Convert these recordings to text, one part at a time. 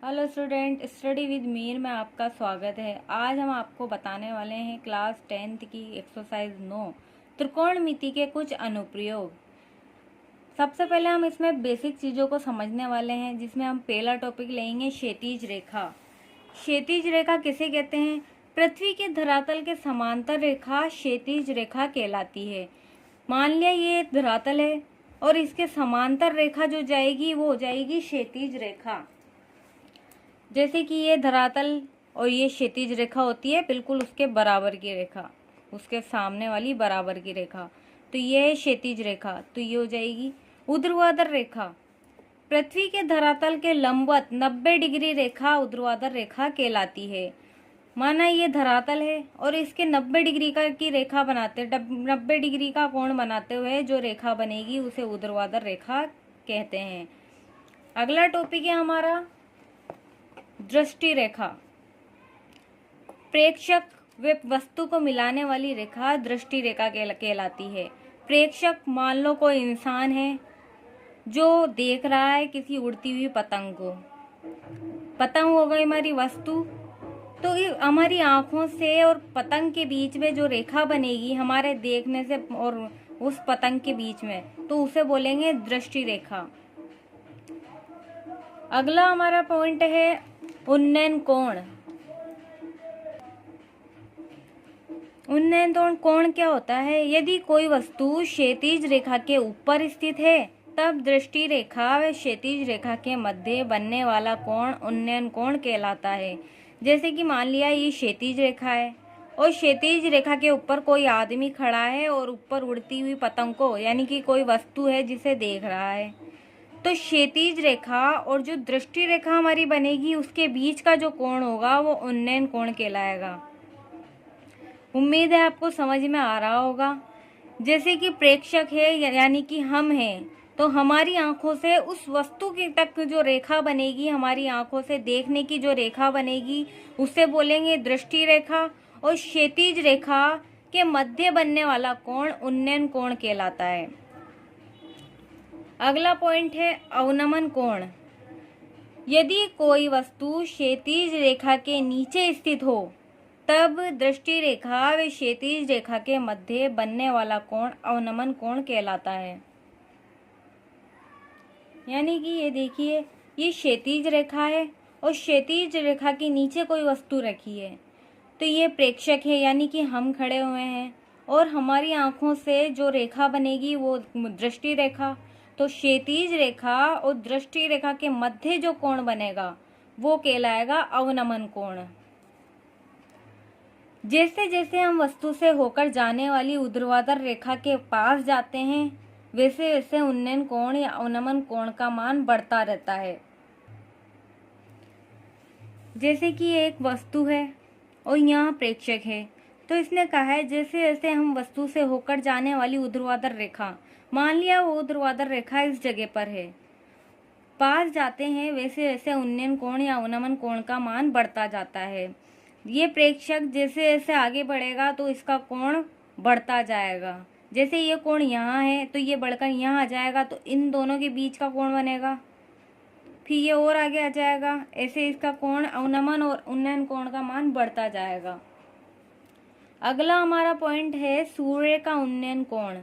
Hello student, study with Mir में आपका स्वागत है। आज हम आपको बताने वाले हैं क्लास 10th की एक्सरसाइज 9 त्रिकोणमिति के कुछ अनुप्रयोग। सबसे पहले हम इसमें बेसिक चीज़ों को समझने वाले हैं, जिसमें हम पहला टॉपिक लेंगे क्षैतिज रेखा। क्षैतिज रेखा किसे कहते हैं? पृथ्वी के धरातल के समांतर रेखा क्षैतिज रेखा कहलाती है। मान लिया ये धरातल है और इसके समांतर रेखा जो जाएगी वो हो जाएगी क्षैतिज रेखा। जैसे कि ये धरातल और ये क्षैतिज रेखा होती है बिल्कुल उसके बराबर की रेखा, उसके सामने वाली बराबर की रेखा, तो ये है क्षैतिज रेखा। तो ये हो जाएगी ऊर्ध्वाधर रेखा। पृथ्वी के धरातल के लंबवत 90 डिग्री रेखा ऊर्ध्वाधर रेखा कहलाती है। माना ये धरातल है और इसके 90 डिग्री का की रेखा बनाते 90 डिग्री का कोण बनाते हुए जो रेखा बनेगी उसे ऊर्ध्वाधर रेखा कहते हैं। अगला टॉपिक है हमारा दृष्टि रेखा। प्रेक्षक व वस्तु को मिलाने वाली रेखा दृष्टि रेखा कहलाती है। प्रेक्षक मान लो कोई इंसान है जो देख रहा है किसी उड़ती हुई पतंग को। पतंग हो गई हमारी वस्तु, तो हमारी आंखों से और पतंग के बीच में जो रेखा बनेगी हमारे देखने से और उस पतंग के बीच में, तो उसे बोलेंगे दृष्टि रेखा। अगला हमारा पॉइंट है उन्नयन कोण। उन्नयन कोण क्या होता है? यदि कोई वस्तु क्षैतिज रेखा के ऊपर स्थित है तब दृष्टि रेखा व क्षैतिज रेखा के मध्य बनने वाला कोण उन्नयन कोण कहलाता है। जैसे कि मान लिया ये क्षैतिज रेखा है और क्षैतिज रेखा के ऊपर कोई आदमी खड़ा है और ऊपर उड़ती हुई पतंग को, यानी कि कोई वस्तु है जिसे देख रहा है, तो क्षैतिज रेखा और जो दृष्टि रेखा हमारी बनेगी उसके बीच का जो कोण होगा वो उन्नयन कोण कहलाएगा। उम्मीद है आपको समझ में आ रहा होगा। जैसे कि प्रेक्षक है यानी कि हम हैं, तो हमारी आंखों से उस वस्तु के तक जो रेखा बनेगी, हमारी आंखों से देखने की जो रेखा बनेगी उसे बोलेंगे दृष्टि रेखा, और क्षैतिज रेखा के मध्य बनने वाला कोण उन्नयन कोण कहलाता है। अगला पॉइंट है अवनमन कोण। यदि कोई वस्तु क्षैतिज रेखा के नीचे स्थित हो तब दृष्टि रेखा व क्षैतिज रेखा के मध्य बनने वाला कोण अवनमन कोण कहलाता है। यानी कि ये देखिए, ये क्षैतिज रेखा है और क्षैतिज रेखा के नीचे कोई वस्तु रखी है, तो ये प्रेक्षक है यानी कि हम खड़े हुए हैं और हमारी आंखों से जो रेखा बनेगी वो दृष्टि रेखा। तो क्षैतिज रेखा और दृष्टि रेखा के मध्य जो कोण बनेगा वो कहलाएगा अवनमन कोण। जैसे जैसे हम वस्तु से होकर जाने वाली ऊर्ध्वाधर रेखा के पास जाते हैं वैसे वैसे उन्नयन कोण या अवनमन कोण का मान बढ़ता रहता है। जैसे कि एक वस्तु है और यहाँ प्रेक्षक है, तो इसने कहा है जैसे जैसे हम वस्तु से होकर जाने वाली ऊर्ध्वाधर रेखा, मान लिया वो ऊर्ध्वाधर रेखा इस जगह पर है, पास जाते हैं वैसे वैसे उन्नयन कोण या अवनमन कोण का मान बढ़ता जाता है। ये प्रेक्षक जैसे जैसे आगे बढ़ेगा तो इसका कोण बढ़ता जाएगा। जैसे ये कोण यहाँ है तो ये बढ़कर यहाँ आ जाएगा, तो इन दोनों के बीच का कोण बनेगा, फिर ये और आगे आ जाएगा, ऐसे इसका कोण अवनमन और उन्नयन कोण का मान बढ़ता जाएगा। अगला हमारा पॉइंट है सूर्य का उन्नयन कोण।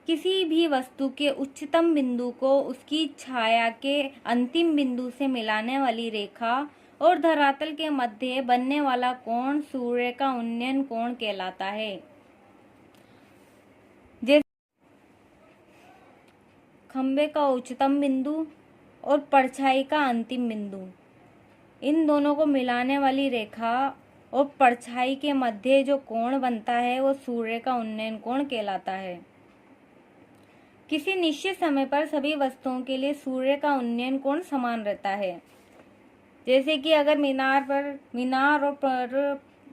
किसी भी वस्तु के उच्चतम बिंदु को उसकी छाया के अंतिम बिंदु से मिलाने वाली रेखा और धरातल के मध्य बनने वाला कोण सूर्य का उन्नयन कोण कहलाता है। जैसे खंबे का उच्चतम बिंदु और परछाई का अंतिम बिंदु, इन दोनों को मिलाने वाली रेखा और परछाई के मध्य जो कोण बनता है वो सूर्य का उन्नयन कोण कहलाता है। किसी निश्चित समय पर सभी वस्तुओं के लिए सूर्य का उन्नयन कोण समान रहता है। जैसे कि अगर मीनार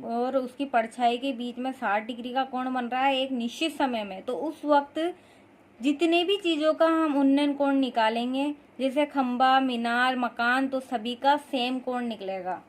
और उसकी परछाई के बीच में 60 डिग्री का कोण बन रहा है एक निश्चित समय में, तो उस वक्त जितने भी चीज़ों का हम उन्नयन कोण निकालेंगे, जैसे खंबा, मीनार, मकान, तो सभी का सेम कोण निकलेगा।